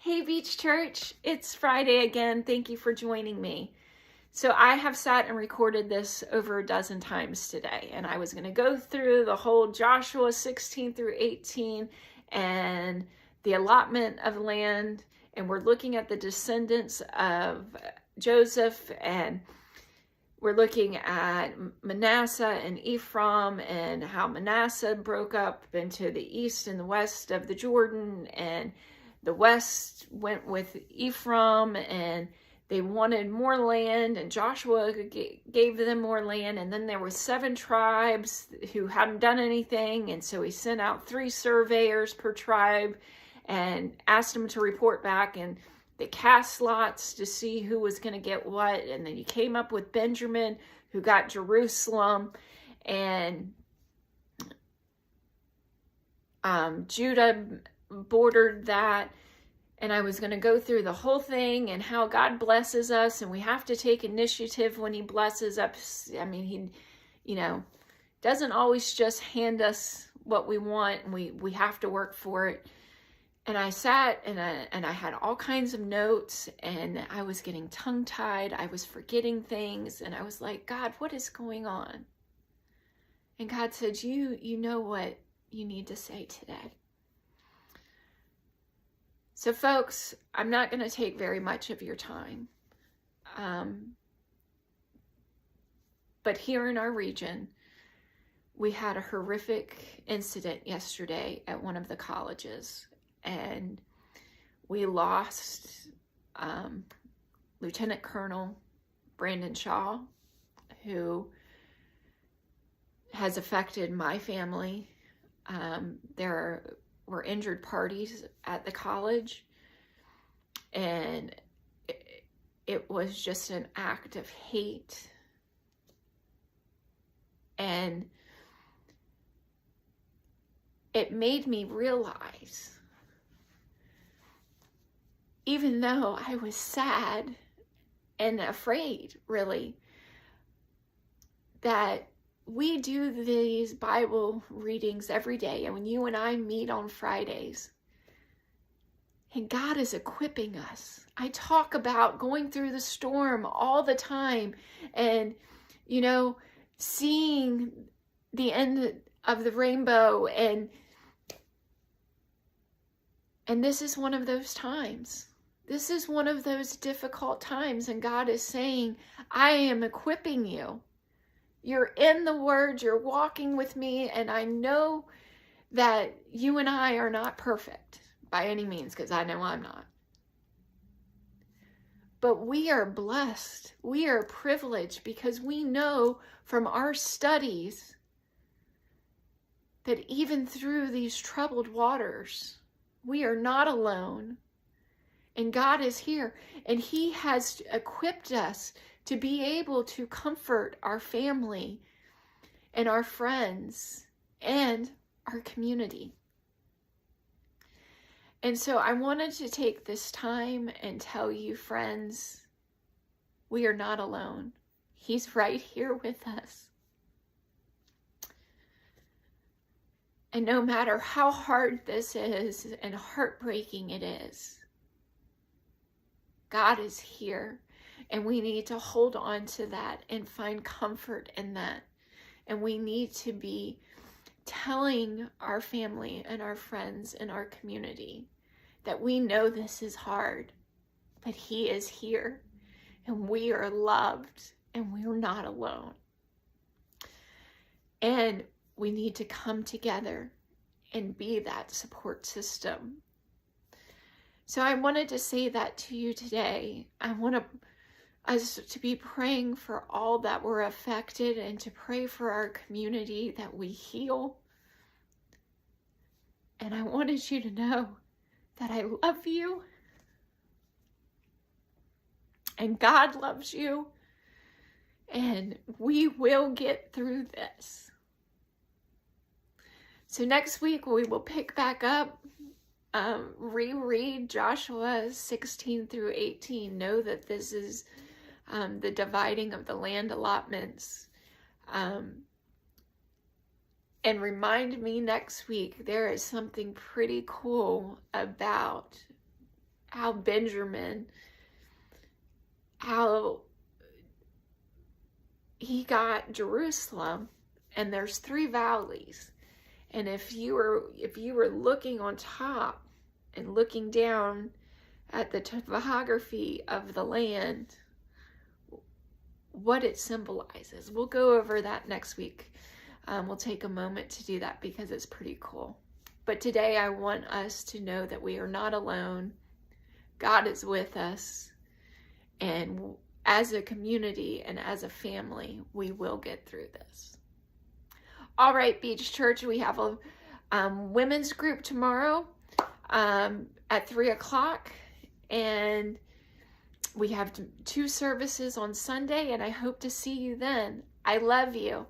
Hey Beach Church, it's Friday again. Thank you for joining me. So I have sat and recorded this over a dozen times today, and I was going to go through the whole Joshua 16 through 18 and the allotment of land, and we're looking at the descendants of Joseph, and we're looking at Manasseh and Ephraim and how Manasseh broke up into the east and the west of the Jordan, and the west went with Ephraim, and they wanted more land, and Joshua gave them more land. And then there were 7 tribes who hadn't done anything, and so he sent out 3 surveyors per tribe and asked them to report back, and they cast lots to see who was going to get what. And then he came up with Benjamin, who got Jerusalem, and Judah bordered that. And I was going to go through the whole thing and how God blesses us, and we have to take initiative when he blesses us. I mean, he, doesn't always just hand us what we want, and we have to work for it. And I sat and I had all kinds of notes, and I was getting tongue-tied. I was forgetting things, and I was like, God, what is going on? And God said, you know what you need to say today. So folks, I'm not going to take very much of your time. But here in our region, we had a horrific incident yesterday at one of the colleges, and we lost Lieutenant Colonel Brandon Shaw, who has affected my family. There were injured parties at the college, and it was just an act of hate. And it made me realize, even though I was sad and afraid, really, that we do these Bible readings every day, and when you and I meet on Fridays, and God is equipping us. I talk about going through the storm all the time, and seeing the end of the rainbow, and this is one of those times. This is one of those difficult times, and God is saying, I am equipping you. You're in the Word, you're walking with me, and I know that you and I are not perfect by any means, because I know I'm not. But we are blessed. We are privileged, because we know from our studies that even through these troubled waters, we are not alone. And God is here, and he has equipped us to be able to comfort our family and our friends and our community. And so I wanted to take this time and tell you, friends, we are not alone. He's right here with us. And no matter how hard this is and heartbreaking it is, God is here. And we need to hold on to that and find comfort in that. And we need to be telling our family and our friends and our community that we know this is hard, but he is here, and we are loved, and we're not alone. And we need to come together and be that support system. So I wanted to say that to you today. I want us to be praying for all that were affected, and to pray for our community that we heal. And I wanted you to know that I love you, and God loves you, and we will get through this. So next week we will pick back up, reread Joshua 16 through 18. Know that this is the dividing of the land allotments. And remind me next week, there is something pretty cool about how Benjamin, how he got Jerusalem, and there's 3 valleys. And if you were looking on top and looking down at the topography of the land, what it symbolizes. We'll go over that next week. We'll take a moment to do that because it's pretty cool. But today I want us to know that we are not alone. God is with us. And as a community and as a family, we will get through this. All right, Beach Church, we have a women's group tomorrow at 3 o'clock. And we have 2 services on Sunday, and I hope to see you then. I love you.